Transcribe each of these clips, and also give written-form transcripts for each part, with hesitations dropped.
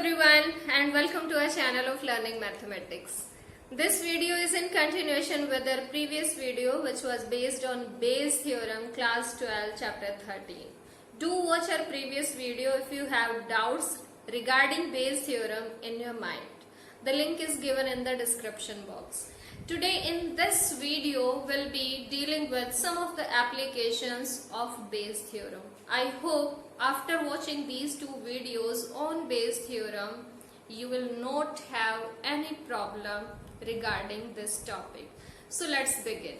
everyone and welcome to our channel of Learning Mathematics. This video is in continuation with our previous video which was based on Bayes theorem class 12 chapter 13. Do watch our previous video if you have doubts regarding Bayes theorem in your mind. The link is given in the description box. Today in this video we'll be dealing with some of the applications of Bayes theorem. I hope after watching these two videos on Bayes theorem, you will not have any problem regarding this topic. So let's begin.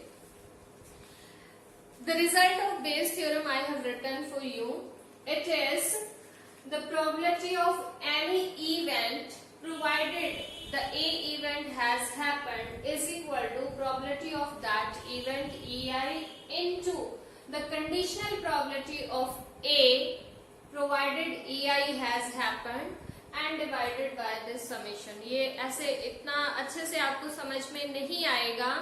The result of Bayes theorem I have written for you. It is the probability of any event provided the A event has happened is equal to probability of that event EI into the conditional probability of A provided EI has happened and divided by this summation. ये ऐसे इतना अच्छे से आपको समझ में नहीं आएगा,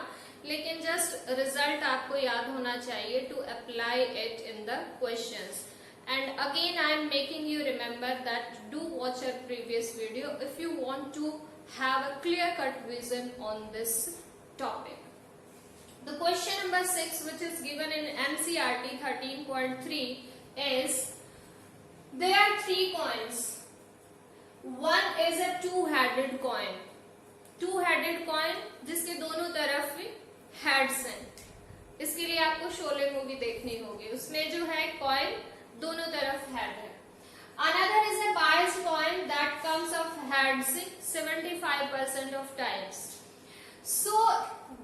लेकिन just result आपको याद होना चाहिए to apply it in the questions. And again I am making you remember that do watch our previous video if you want to have a clear-cut vision on this topic. The question number 6 which is given in NCERT 13.3 is there are three coins. One is a two-headed coin. Two-headed coin जिसके दोनों तरफ heads हैं. इसके लिए आपको Sholay movie देखनी होगी. उसमें जो है coin दोनों तरफ head है. Another is a biased coin that comes of heads 75% of times. So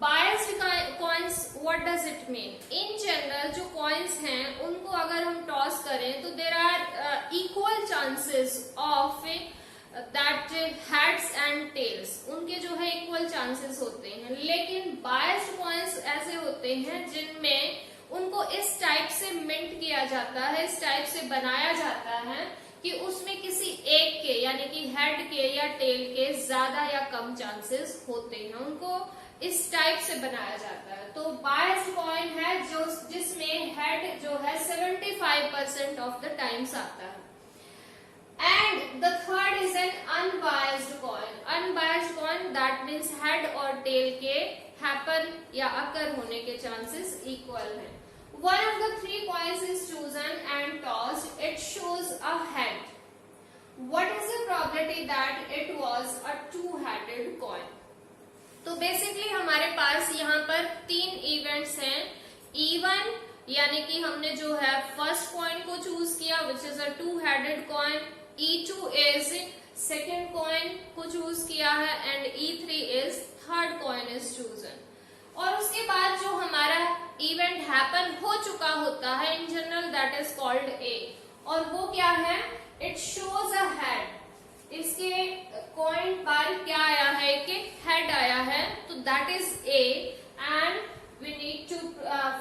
biased coins, what does it mean? In general जो coins हैं उनको अगर हम toss करें तो there are equal chances of that heads and tails. उनके जो है equal chances होते हैं, लेकिन biased coins ऐसे होते हैं जिनमें उनको इस टाइप से मिंट किया जाता है, इस टाइप से बनाया जाता है कि उसमें किसी एक के यानी कि हेड के या टेल के ज्यादा या कम चांसेस होते हैं. उनको इस टाइप से बनाया जाता है. तो बायस्ड कॉइन है जो जिसमें हेड जो है 75% ऑफ द टाइम्स आता है. And the third is an unbiased coin. Unbiased coin that means head और टेल के हैपन या अकर होने के चांसेस इक्वल हैं. One of the three coins is chosen and tossed. It shows a head. What is the probability that it was a two-headed coin? तो basically हमारे पास यहाँ पर तीन इवेंट्स हैं. E1 यानी कि हमने जो है फर्स्ट कॉइन को चूज किया which is a two-headed coin. E2 is second coin को चूज किया है and E3 is third coin is chosen. और उसके बाद जो हमारा इवेंट हैपन हो चुका होता है in general that is called A. और वो क्या है? It shows a head. इसके कॉइन पर क्या आया है कि हेड आया है, तो that is A and we need to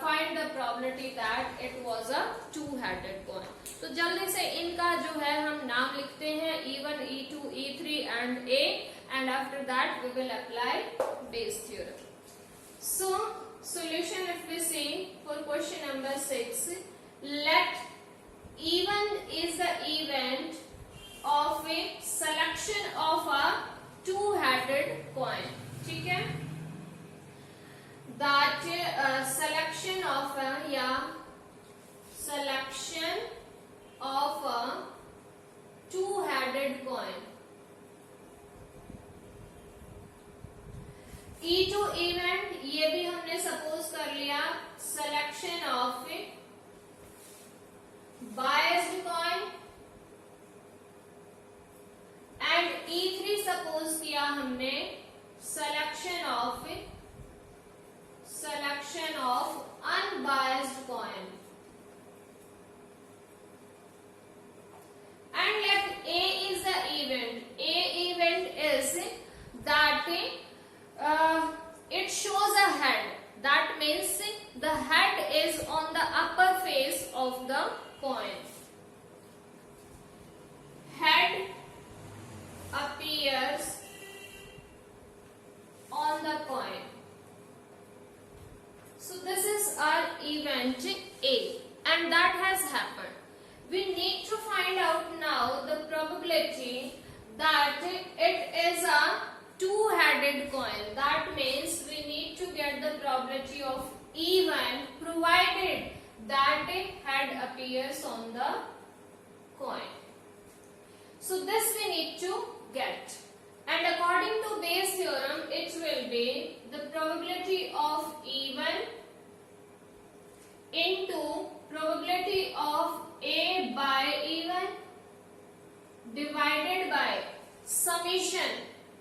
find the probability that it was a two headed coin. तो जल्दी से इनका जो है हम नाम लिखते हैं E1, E2, E3 and A and after that we will apply Bayes theorem. So, solution if we see for question number 6, let E1 is the event of a selection of a two-headed coin. ठीक है? That selection of a two-headed coin. E2 event ये भी हमने suppose कर लिया selection of biased coin and E3 suppose किया हमने selection of unbiased coin. And let A is the event. A event is that it shows a head. That means the head is on the upper face of the coin. Head appears on the coin. So this is our event A and that has happened. We need to find out now the probability that it is a two-headed coin. That means we need to get the probability of even provided that head appears on the coin. So this we need to get. And according to Bayes' theorem, it will be the probability of even into probability of A by even divided by summation,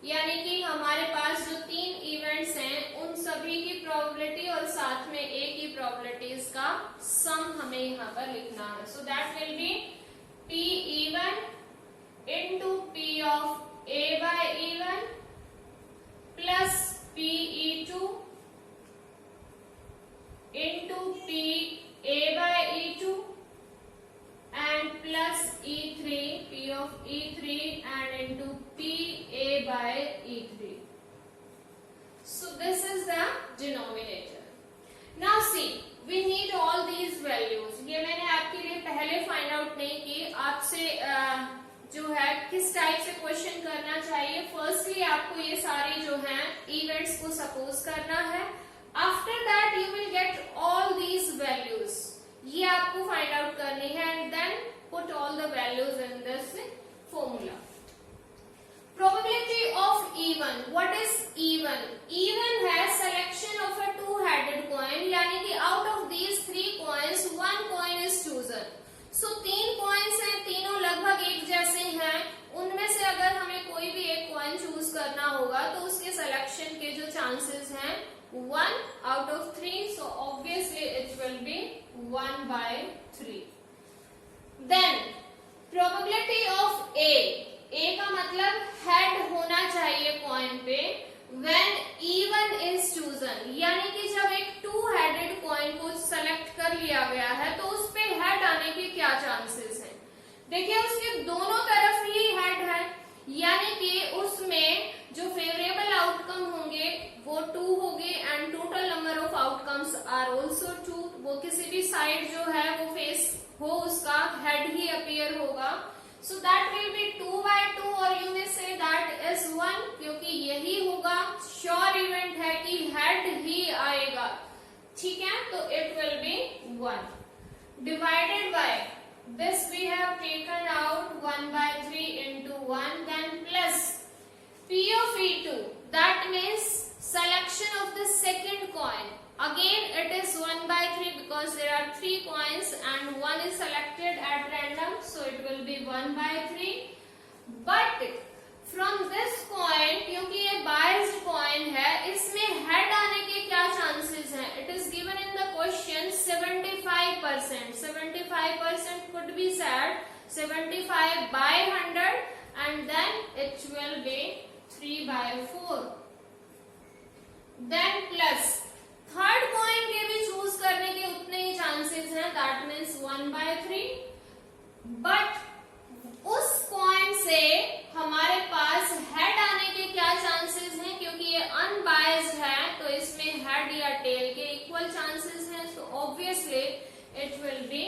यानी कि हमारे पास जो तीन events हैं उन सभी की probability और साथ में ए की प्रोबेबिलिटीज का सम हमें यहाँ पर लिखना है. So that will B P even into P of A by even plus PE2 into P A by E2 and plus E3 P of E3 and into P A by E3. So this is the denominator. Now see, we need all these values. ये मैंने आपके लिए पहले find out नहीं की, आपसे जो है किस टाइप से क्वेश्चन करना चाहिए. फर्स्टली आपको ये सारे जो हैं इवेंट्स को सपोज करना है. After that you will get all these values, ये आपको फाइंड आउट करनी है and then put all the values in this formula. Probability of even. What is even? Even है selection of a two-headed coin, यानी कि out of these three coins, one coin is chosen. So तीन coins हैं, तीनों लगभग एक जैसे हैं. उनमें से अगर हमें कोई भी एक coin choose करना होगा तो उसके selection के जो chances हैं 1 out of 3. So obviously it will be 1 by 3. Then probability of A. A का मतलब हेड होना चाहिए कॉइन पे. When even is chosen, यानी कि जब एक टू हेडेड कॉइन को सेलेक्ट कर लिया गया है तो उस पे हेड आने के क्या चांसेस हैं. देखिए उसके दोनों तरफ ही हेड है, यानी कि उसमें जो फेवरेबल आउटकम होंगे वो 2 होंगे and total number of outcomes are also 2. वो किसी भी साइड जो है वो फेस हो उसका हेड ही अपीयर होगा. So that will be 2 by 2 और you may say that is 1, क्योंकि यही होगा. श्योर इवेंट है कि हेड ही आएगा. ठीक है, तो it will be 1 divided by this we have taken out 1 by 3 into 1, then plus P of E2, that means selection of the second coin. Again it is 1 by 3 because there are 3 coins and one is selected at random, so it will be 1 by 3. But from this coin, क्योंकि ये biased coin है, इसमें head आने के क्या chances हैं? It is given in the question 75%. 75% could be said 75 by 100 and then it will be 3 by 4. Then plus third coin के भी चूज करने के उतने ही चांसेस हैं, दैट मीन्स 1 by 3. बट उस कॉइन से हमारे पास हेड आने के क्या चांसेस हैं? क्योंकि ये अनबायस्ड है तो इसमें हेड या टेल के इक्वल चांसेस हैं. So obviously it will be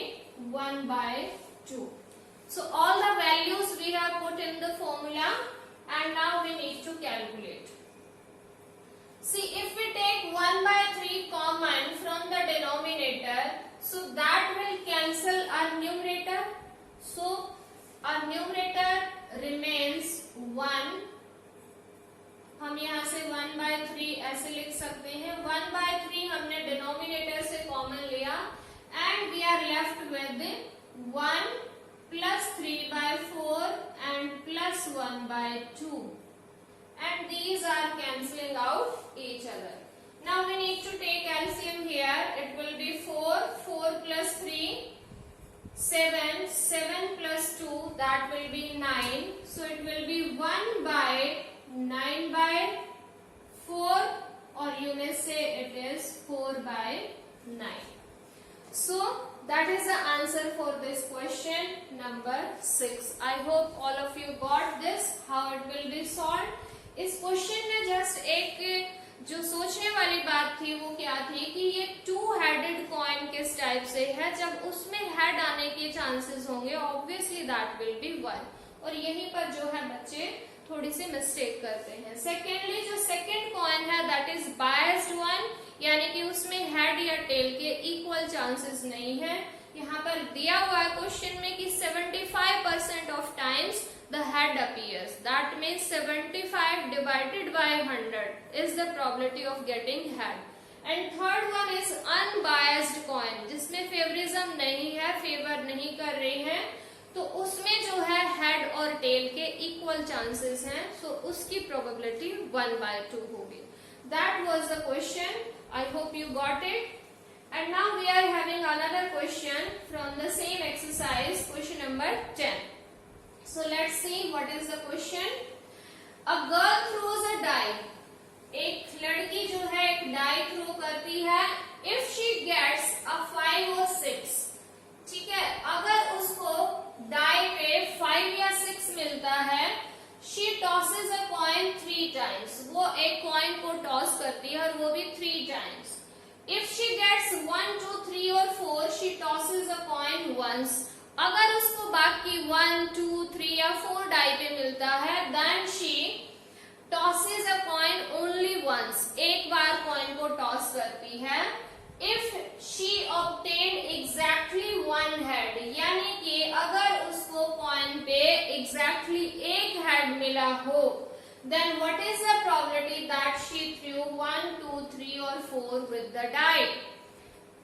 1 by 2. So all the values we have put in the formula and now we need to calculate. See, if we take 1 by 3 common from the denominator, so that will cancel our numerator. So, our numerator remains 1. हम यहाँ से 1 by 3 ऐसे लिख सकते हैं. 1 by 3 हमने denominator से common लिया and we are left with 1 plus 3 by 4 and plus 1 by 2. And these are cancelling out each other. Now we need to take LCM here. It will be 4. 4 plus 3, 7. 7 plus 2, that will be 9. So it will be 1 by 9 by 4, or you may say it is 4 by 9. So that is the answer for this question number 6. I hope all of you got this, how it will be solved. इस question में just एक जो सोचने वाली बात थी वो क्या थी कि ये टू हेडेड कॉइन किस टाइप से है. जब उसमें हेड आने के चांसेस होंगे ऑब्वियसली दैट विल बी 1. और यहीं पर जो है बच्चे थोड़ी सी मिस्टेक करते हैं। सेकेंडली जो सेकेंड कॉइन है दैट इज बायस्ड वन, यानी कि उसमें हेड या टेल के इक्वल चांसेस नहीं है। यहाँ पर दिया हुआ है क्वेश्चन में कि 75% of times the head appears, that means 75 divided by 100 is the probability of getting head. And third one is unbiased coin, जिसमें फेवरिज्म नहीं है, फेवर नहीं कर रही है, तो उसमें जो है हेड और टेल के इक्वल चांसेस हैं, सो उसकी प्रोबेबिलिटी 1/2 होगी। That was the question. I hope you got it. And now we are having another question from the same exercise, question number 10. So let's see what is the question. A girl throws a die. एक लड़की जो है एक die throw करती है. If she gets a 5 or 6, ठीक है, अगर उसको डाई पे 5 या 6 मिलता है, she tosses a coin 3 times. वो एक कॉइन को टॉस करती है और वो भी 3 times. If she gets 1, 2, 3 or 4, she tosses a coin once. अगर उसको बाकी 1, 2, 3 या 4 डाई पे मिलता है, then she tosses a coin only once. एक बार कॉइन को टॉस करती है. If she obtained exactly one head, यानी कि अगर उसको कॉइन पे exactly एक हेड मिला हो, then what is the probability that she threw 1, 2, 3 or 4 with the die?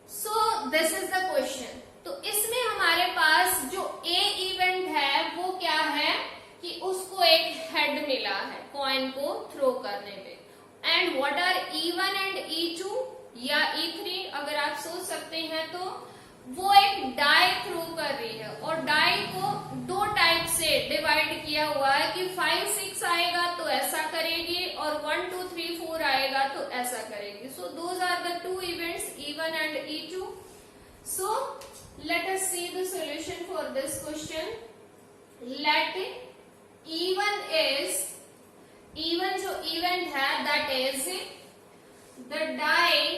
So this is the question. तो इसमें हमारे पास जो ए इवेंट है वो क्या है कि उसको एक हेड मिला है कॉइन को थ्रो करने पे. And what are E1 and E2 या E3 अगर आप सोच सकते हैं, तो वो एक डाई थ्रो कर रही है और डाई को 2 टाइप से डिवाइड किया हुआ है कि 5, 6 आएगा तो ऐसा करेगी और 1, 2, 3, 4 आएगा तो ऐसा करेगी. So those are the 2 events E1 and E2. So let us see the solution for this question. Let E1 जो event है that is the die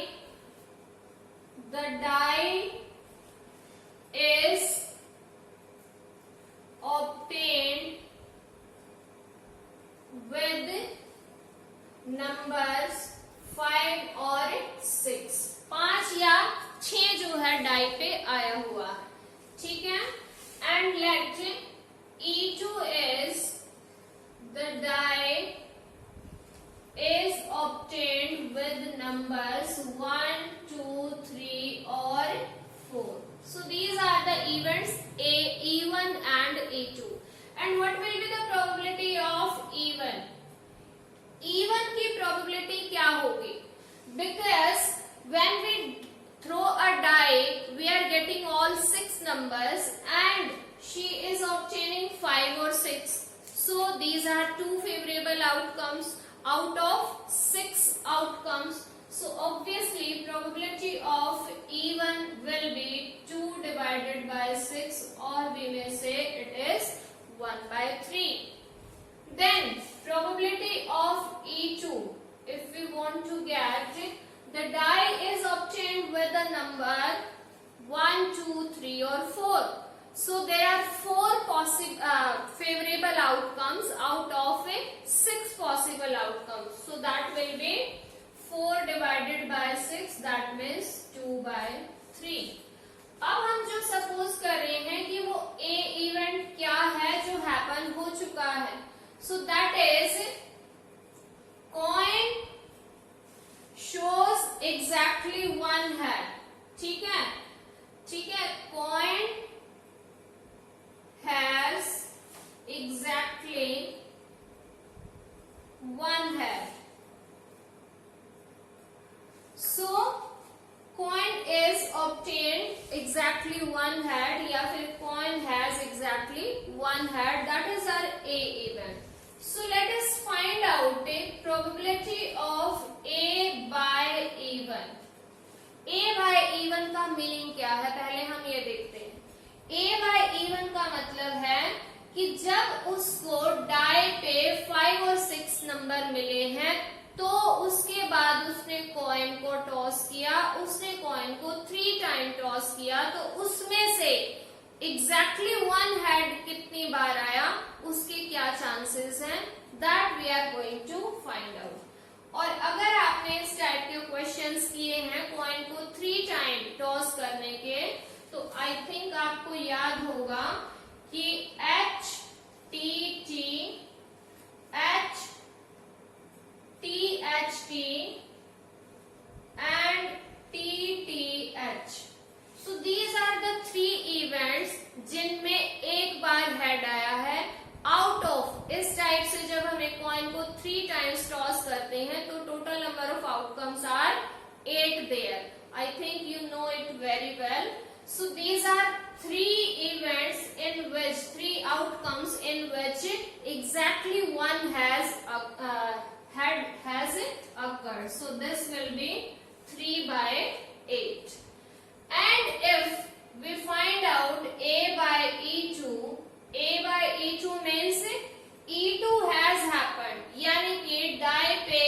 is obtained with numbers 5 और 6. 5 या 6 जो है डाई पे आया हुआ है, ठीक है. And let E2 is the die is obtained with numbers 1, 2, 3 or 4. So these are the events E1 and E2. And what will be the probability of E1? E1 की probability क्या होगी? Because when we throw a die, we are getting all 6 numbers and she is obtaining 5 or 6. So these are 2 favorable outcomes out of 6 outcomes. So obviously probability of E1 will be 2 divided by 6, or we may say it is 1/3. Then probability of E2, if we want to get, the die is obtained with a number 1, 2, 3 or 4. So there are 4 possible favorable outcomes out of 6 possible outcomes. So that will be 4 divided by 6, that means 2/3. अब हम जो suppose कर रहे हैं कि वो ए event क्या है जो हैपन हो चुका है. So that is coin shows exactly one head. ठीक है, coin has exactly one head. So coin is obtained exactly one head, या फिर coin has exactly one head. That is our A event. So let us find out the probability of A by E1. A by E1 का meaning क्या है, पहले हम ये देखते हैं. A by E1 का मतलब है कि जब उसको डाई पे 5 और 6 नंबर मिले हैं, तो उसके बाद उसने कॉइन को टॉस किया, उसने कॉइन को 3 टाइम टॉस किया, तो उसमें से एग्जैक्टली वन हेड कितनी बार आया, उसके क्या चांसेस हैं, that we are going to find out. और अगर आपने इस टाइप के क्वेश्चंस किए हैं कॉइन को 3 टाइम टॉस करने के, तो आई थिंक आपको याद होगा कि H T T, H T H T and T T H. So these are the 3 events जिनमें एक बार हेड आया है। आउट ऑफ इस टाइप से जब हम एक कॉइन को 3 टाइम्स टॉस करते हैं तो total number of outcomes are 8 there. I think you know it very well. So these are 3 events in which 3 outcomes in which exactly one has occurred. So this will be 3/8. And if we find out a by e2, a by e2 means e2 has happened, यानी कि die पे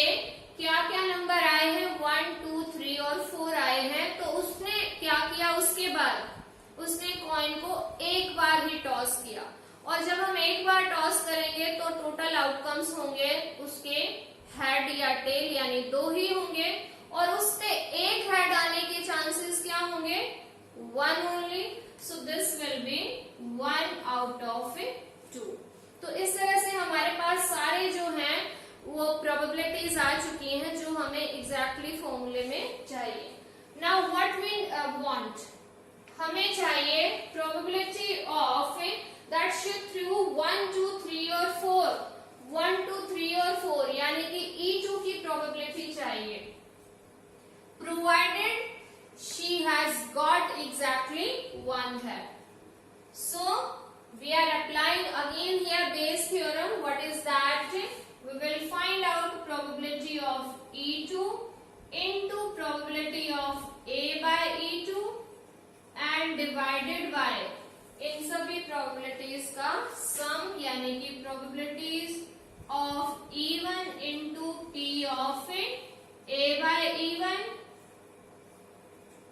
क्या क्या number आए हैं, 1 2 3 और 4 आए हैं। तो उसने क्या किया, उसके बाद उसने कॉइन को एक बार ही टॉस किया, और जब हम एक बार टॉस करेंगे तो टोटल आउटकम्स होंगे उसके हेड या टेल, यानी 2 ही होंगे, और उससे एक हेड आने के चांसेस क्या होंगे, 1 only. So this will be 1 out of 2। तो इस तरह से हमारे पास सारे जो हैं वो प्रोबेबिलिटीज आ चुकी हैं जो हमें एग्जैक्टली फॉर्मूले में चाहिए। नाउ व्हाट वी वांट, हमें चाहिए probability of that shift through 1 2 3 और 4, 1 2 3 और 4, यानी कि E2 की प्रोबेबिलिटी चाहिए, provided she has got exactly 1 head. So we are applying again here Bayes theorem. What is that? We will find out probability of E2 into probability of A by E2 and divided by इन सभी probabilities का sum, यानी कि probabilities of E1 into P of A by E1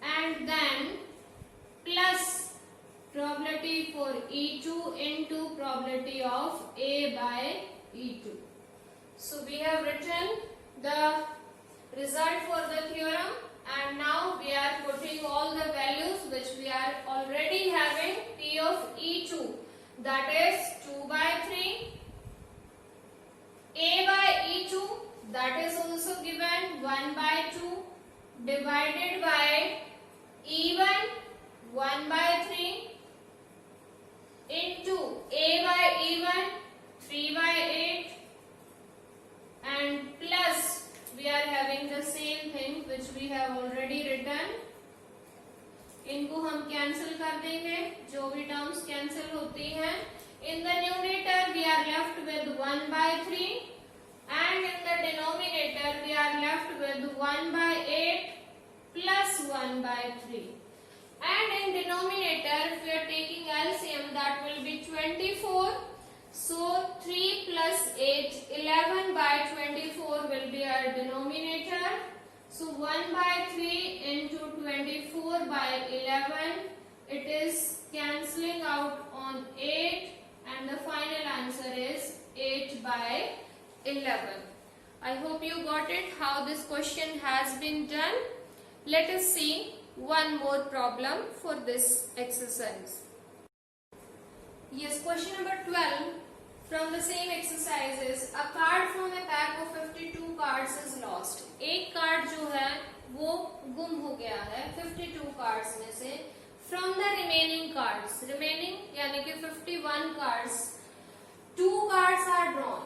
and then plus probability for E2 into probability of A by E2. So we have written the result for the theorem, and now we are putting all the values which we are already having. P of E2, that is 2 by 3, A by E2, that is also given 1 by 2, divided by E1 1 by 3 into A by E1 3 by 8, and plus we are having the same thing which we have already written. इनको हम cancel कर देंगे, जो भी terms cancel होती हैं। In the numerator we are left with 1 by 3 and in the denominator we are left with 1 by 8 plus 1 by 3, and in denominator if we are taking LCM that will be 24. So 3 plus 8, 11 by 24 will be our denominator. So 1 by 3 into 24 by 11, it is cancelling out on 8, and the final answer is 8 by 11. I hope you got it how this question has been done. Let us see one more problem for this exercise. Yes, question number 12 from the same exercise is a card from a pack of 52 cards is lost. एक card जो है वो गुम हो गया है 52 cards में से। From the remaining cards, remaining यानी कि 51 cards, 2 cards are drawn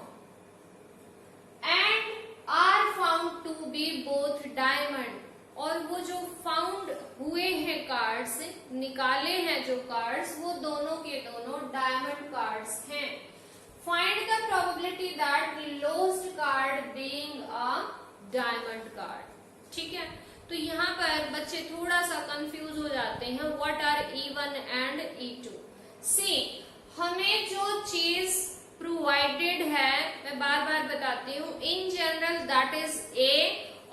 and are found to be both diamond. और वो जो फाउंड हुए हैं कार्ड्स, निकाले हैं जो कार्ड्स, वो दोनों के दोनों डायमंड कार्ड्स हैं। Find the probability that lost card being a diamond card. ठीक है, तो यहाँ पर बच्चे थोड़ा सा कंफ्यूज हो जाते हैं, what are E1 and E2। सी, हमें जो चीज प्रोवाइडेड है, मैं बार बार बताती हूँ, इन जनरल दैट इज A,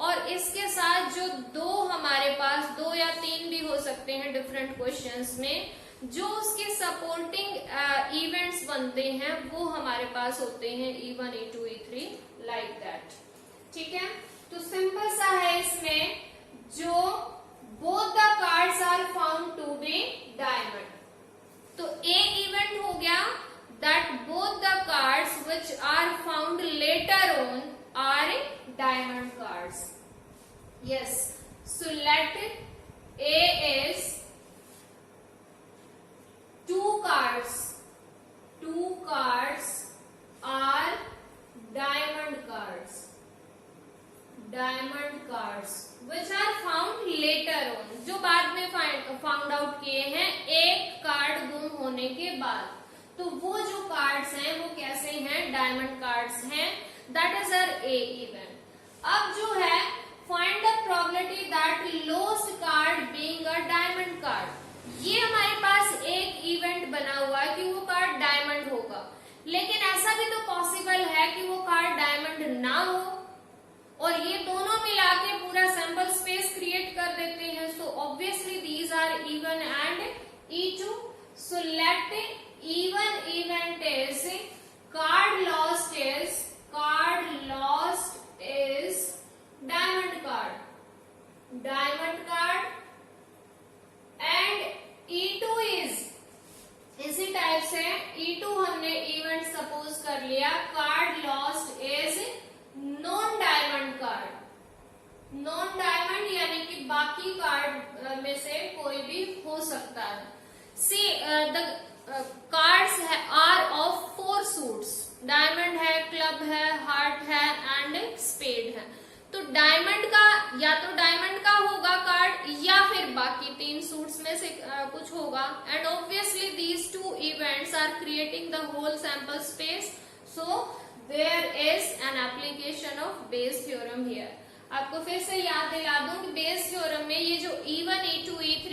और इसके साथ जो 2 हमारे पास 2 या 3 भी हो सकते हैं डिफरेंट क्वेश्चंस में, जो उसके सपोर्टिंग इवेंट्स बनते हैं वो हमारे पास होते हैं E1, E2, E3 like that. ठीक है, तो सिंपल सा है इसमें, जो both the cards are found to be diamond. तो ए इवेंट हो गया that both the cards which are found later on are diamond cards. Yes, so let A is two cards are diamond cards which are found later on, जो बाद में found out किए हैं एक card गुम होने के बाद। तो वो जो कार्ड्स हैं वो कैसे हैं, डायमंड कार्ड्स हैं। That is our A event. अब जो है find the probability that lost card being a diamond card. ये हमारे पास एक इवेंट बना हुआ है कि वो कार्ड डायमंड होगा, लेकिन ऐसा भी तो पॉसिबल है कि वो कार्ड डायमंड ना हो, और ये दोनों मिला के पूरा सैंपल स्पेस क्रिएट कर देते हैं। So obviously these are E1 and E2। So let E1 event is card lost is diamond card and E2 is इसी टाइप से E2 हमने इवेंट सपोज कर लिया, card lost is non diamond card. Non diamond यानी कि बाकी card में से कोई भी हो सकता है। See the cards are of 4 suits, diamond है, क्लब है, हार्ट है एंड स्पेड है। तो डायमंड का या तो डायमंड का होगा कार्ड या फिर बाकी 3 सूट्स में से कुछ होगा। And obviously these 2 events are creating the whole sample space, so there is an application of Bayes theorem here. आपको फिर से याद दिला दूं कि बेस थ्योरम में ये जो E1, E2, E3,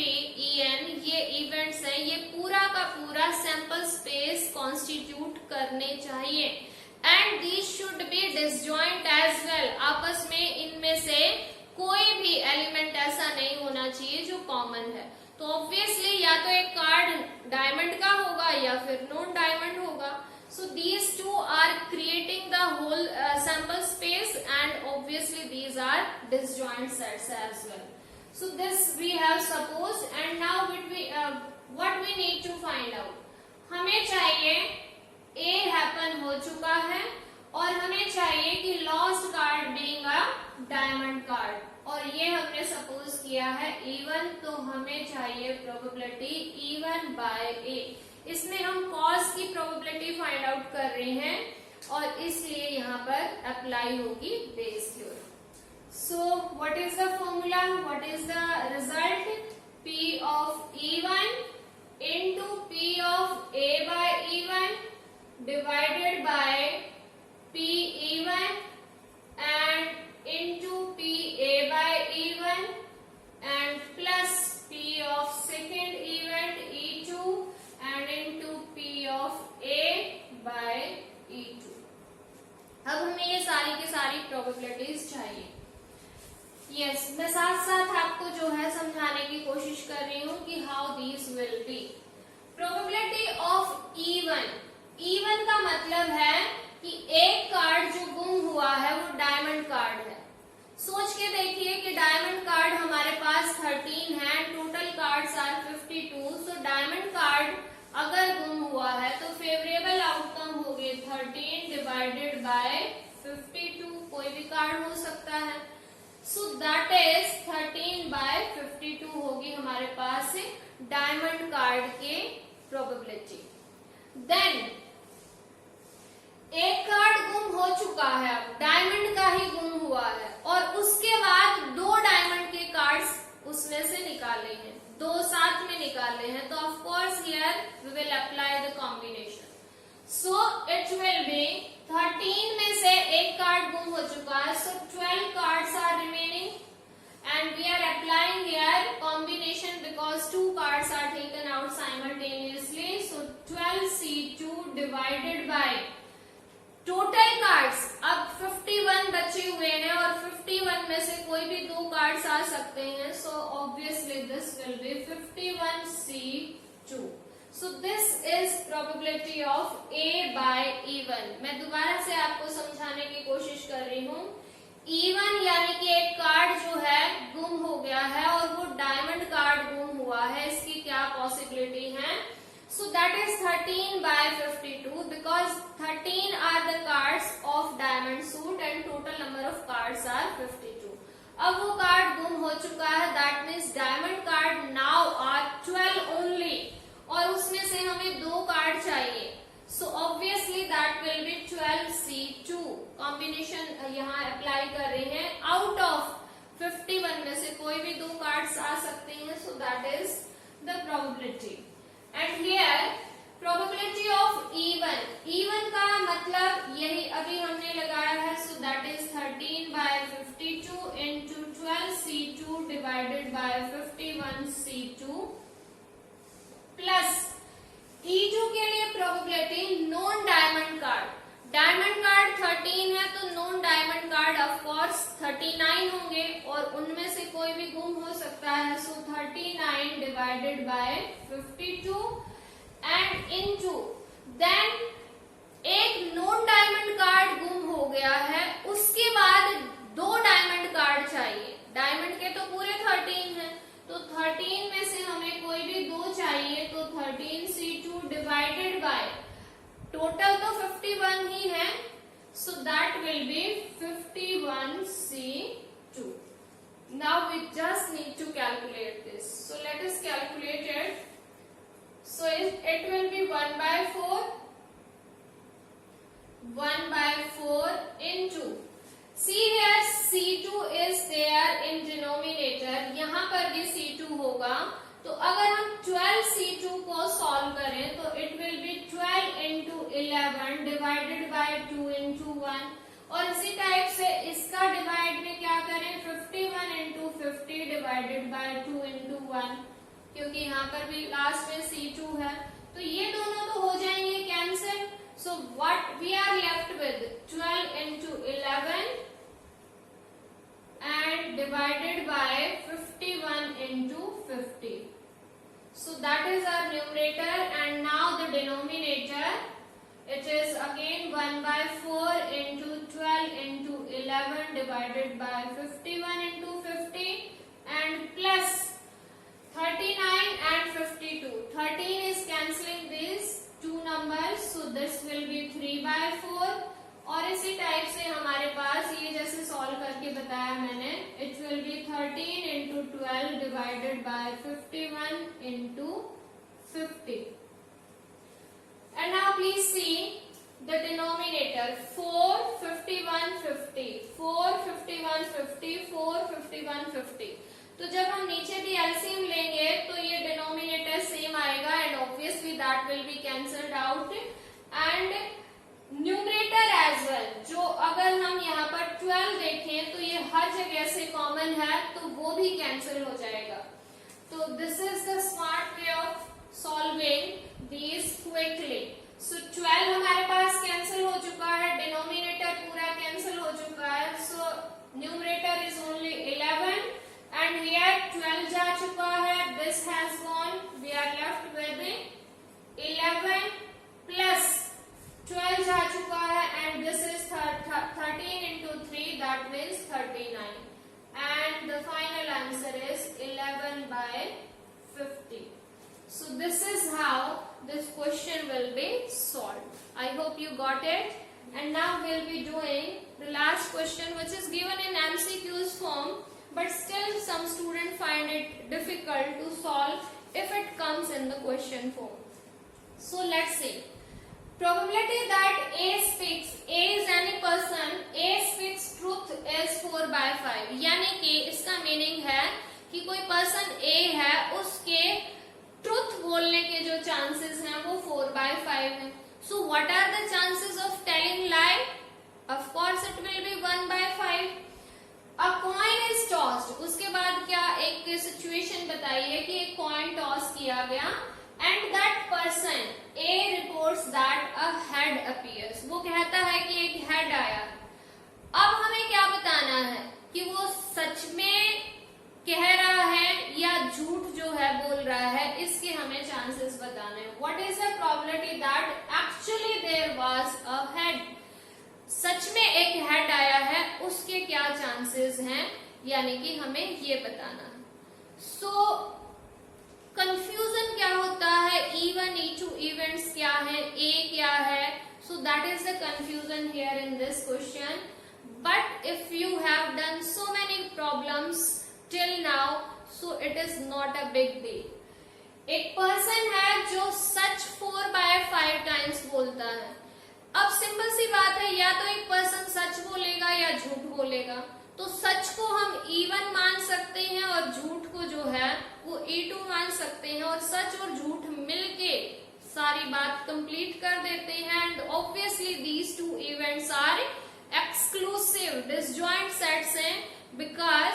En ये इवेंट्स हैं, ये पूरा का पूरा सैंपल स्पेस कॉन्स्टिट्यूट करने चाहिए and these should be disjoint as well. आपस में इनमें से कोई भी एलिमेंट ऐसा नहीं होना चाहिए जो कॉमन है। तो ऑब्वियसली या तो एक कार्ड डायमंड का होगा या फिर नॉन डायमंड होगा। So these two are creating the whole sample space and obviously these are disjoint sets as well. So this we have supposed and now what we need to find out. हमें चाहिए A happen हो चुका है और हमें चाहिए कि lost card being a diamond card और ये हमने सपोज किया है E1, तो हमें चाहिए प्रोबेबिलिटी E1 by A। इसमें हम कॉज की प्रोबेबिलिटी फाइंड आउट कर रहे हैं और इसलिए यहाँ पर अप्लाई होगी Bayes theorem. So what is the formula, what is the result, P of E1 into P of A by E1 divided by P E1 and into P A by E1 and plus P of second event E2 and into P of A by E2। अब हमें ये सारी की सारी probabilities चाहिए। Yes, मैं साथ साथ आपको जो है समझाने की कोशिश कर रही हूँ कि how these will be. Probability of E1 का मतलब है कि एक कार्ड जो गुम हुआ है वो डायमंड कार्ड है। सोच के देखिए कि डायमंड कार्ड हमारे पास 13 है, total cards are 52। So diamond card अगर गुम हुआ है तो फेवरेबल आउटकम होगी 13 डिवाइडेड बाय 52। कोई भी कार्ड हो सकता है। सो दैट इज 13 बाय 52 होगी हमारे पास डायमंड कार्ड के प्रोबेबिलिटी। देन एक कार्ड गुम हो चुका है, डायमंड का ही गुम हुआ है और उसके बाद 2 डायमंड के कार्ड्स उसमें से निकाले हैं, 2 साथ में निकाले हैं, तो of course here we will apply the combination. So it will be 13 में से एक कार्ड गुम हो चुका है, so 12 cards are remaining and we are applying here combination because 2 cards are taken out simultaneously. So 12C2 divided by total cards, अब 51 बचे हुए हैं और 51 में से कोई भी 2 कार्ड्स आ सकते हैं। So obviously this will be 51C2। So this is probability of A by even. मैं दोबारा से आपको समझाने की कोशिश कर रही हूँ. even यानी कि एक कार्ड जो है गुम हो गया है और वो डायमंड कार्ड गुम हुआ है, इसकी क्या पॉसिबिलिटी है? So that is 13 by 52 because 13 are the cards of diamond suit and total number of cards are 52. अब वो कार्ड गुम हो चुका है, that means diamond card now are 12 only और उसमें से हमें 2 कार्ड चाहिए. So obviously that will be 12C2. Combination यहाँ अप्लाई कर रहे हैं. आउट ऑफ 51 में से कोई भी 2 कार्ड्स आ सकते हैं. So that is the probability. And here probability of even. Even का मतलब यही अभी हमने लगाया है. So that is 13 by 52 into 12C2 divided by 51C2 plus E2 के लिए probability non diamond card. Diamond card 13 है तो non diamond card of course 39 होंगे और उनमें से कोई भी गुम हो सकता है. So 39 divided by 52 and into then एक नॉन डायमंड कार्ड गुम हो गया है, उसके बाद 2 डायमंड कार्ड चाहिए. डायमंड के तो पूरे 13 हैं तो 13 में से हमें कोई भी 2 चाहिए. तो 13C2 डिवाइडेड बाय टोटल तो 51 ही है. So that will be 51C2. Now we just need to calculate this. So let us calculate it. So it will be 1/4 into see here C2 is there in denominator. यहाँ पर भी C2 होगा. तो अगर हम 12C2 को solve करें तो it will be 12 into 11 divided by 2 into 1. और इसी टाइप से इसका डिवाइड में क्या करें? 51 into 50 divided by 2 into 1. क्योंकि यहाँ पर भी लास्ट में C2 है तो ये दोनों तो हो जाएंगे cancel. So what we are left with 12 into 11 and divided by 51 into 50. So that is our numerator and now the denominator it is again 1/4 into 12 into 11 divided by 51 into 50 and plus 39 and 52. 13 is cancelling these 2 numbers so this will be 3/4 और इसी type से हमारे पास ये जैसे solve करके बताया मैंने it will be 13 into 12 divided by 51 into 50. And now please see the denominator 4 51 50 4 51 50 4 51 50. तो जब हम नीचे भी एलसीएम लेंगे तो ये डिनोमिनेटर सेम आएगा and obviously that will be cancelled out and numerator as well. जो अगर हम यहाँ पर 12 देखें तो ये हर जगह से कॉमन है तो वो भी कैंसिल हो जाएगा. तो this is the smart way of solving these quickly. So 12 हमारे पास कैंसिल हो चुका है, डिनोमिनेटर पूरा कैंसिल हो चुका है. So numerator is only 11 and here 12 जा चुका है. This has gone. We are left with 11 plus 12 जा चुका है and this is 13 into 3 that means 39 and the final answer is 11 by 50. So this is how this question will be solved. I hope you got it. And now we'll be doing the last question which is given in MCQs form. But still some students find it difficult to solve if it comes in the question form. So let's see. Probability that A speaks, A is any person, A speaks truth is 4/5. यानी कि इसका meaning है कि कोई person A है उसके truth बोलने के जो चांसेस हैं वो 4/5 हैं. So what are the chances of telling lie? Of course it will be 1/5. A coin is tossed. उसके बाद क्या एक सिचुएशन बताइए कि एक कॉइन टॉस किया गया and that person A reports that a head appears. Chances बताने हैं. What is the probability that actually there was a head. सच में एक हेड आया है, उसके क्या चांसेस हैं, यानी कि हमें ये बताना है. सो कंफ्यूजन क्या होता है, E1 E2 इवेंट्स क्या है, A क्या है. So that is the confusion here in this question. But if you have done so many problems till now, so it is not a big deal. एक person है जो सच 4/5 times बोलता है. अब सिंपल सी बात है, या तो एक पर्सन सच बोलेगा या झूठ बोलेगा. तो सच को हम E1 मान सकते हैं और झूठ को जो है वो E2 मान सकते हैं, और सच और झूठ मिलके सारी बात कंप्लीट कर देते हैं. And obviously these two events are exclusive disjoint sets हैं, बिकॉज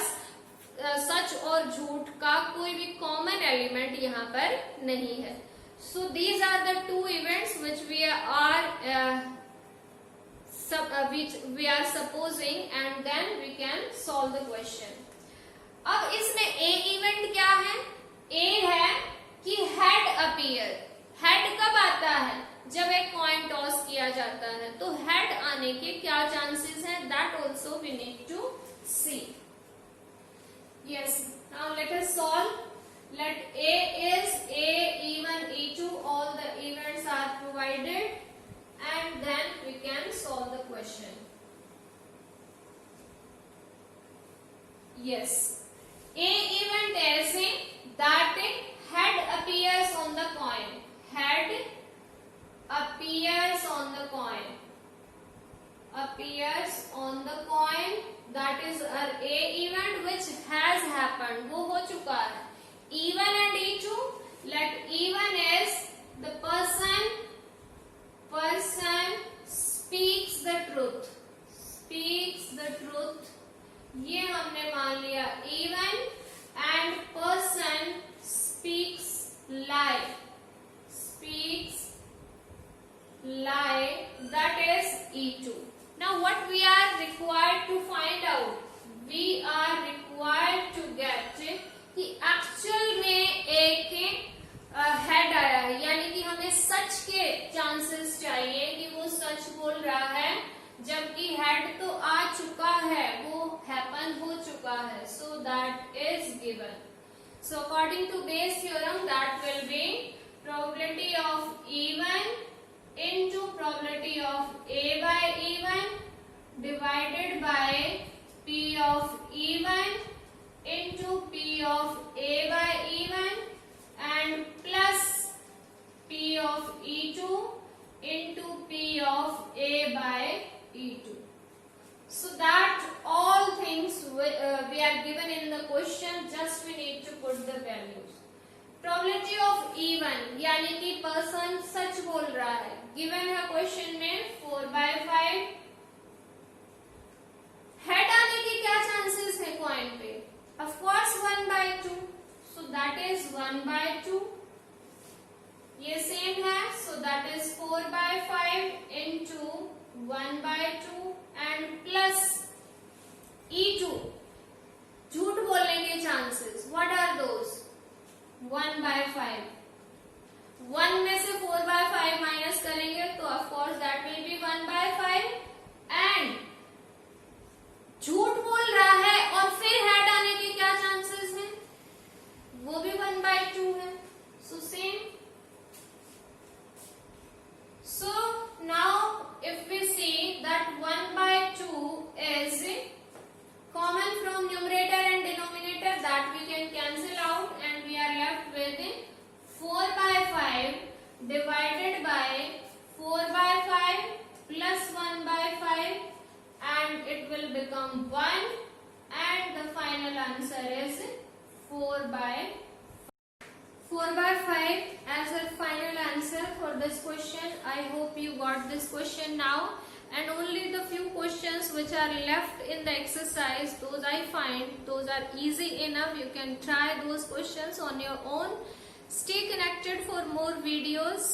सच और झूठ का कोई भी कॉमन एलिमेंट यहाँ पर नहीं है. So these are the two events which we are supposing, and then we can solve the question. अब इसमें A event क्या है? A है कि head appear. Head कब आता है? जब एक coin toss किया जाता है. तो head आने के क्या chances हैं? That also we need to see. Yes. Now let us solve. Let A is A, E1, E2, all the events are provided, and then we can solve the question. Yes. A event is that head appears on the coin. Head appears on the coin. Appears on the coin. That is a event which has happened. वो हो चुका है. E1 and E2. Let E1 is the person speaks the truth. Speaks the truth. ये हमने मान लिया E1, and person speaks lie. Speaks lie. That is E2. Now what we are required to find out? We are required to get कि actual में एक head आया है, यानी कि हमें सच के चांसेस चाहिए कि वो सच बोल रहा है, जबकि हेड तो आ चुका है, वो हैपन हो चुका है. So that is given. So according to Bayes theorem, that will be probability of E1 into probability of A by E1 divided by P of E1 into P of A by E1 and plus P of E2 into P of A by E2. So that all things we are given in the question, just we need to put the values. Probability of E1 यानी कि person सच बोल रहा है, given है question में 4/5. Head आने के क्या चांसेस है कॉइन पे? Of course 1/2. So that is 1/2. ये सेम है. So that is 4/5 into 1/2 and plus E2. झूठ बोलने के चांसेस. What are those? 1/5. 1 में से 4/5 माइनस करेंगे तो of course that will be 1/5. And झूठ बोल रहा है और फिर हेड आने के क्या चांसेस हैं? वो भी 1/2 है. So same. So now if we see that 1/2 is common from numerator and denominator, that we can cancel out, and we are left with 4/5 divided by 4/5 plus 1/5, and it will become 1, and the final answer is 4/5. 4/5 as a final answer for this question. I hope you got this question now, and only the few questions which are left in the exercise, those I find those are easy enough. You can try those questions on your own. Stay connected for more videos.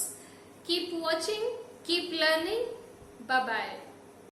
Keep watching, keep learning. Bye bye.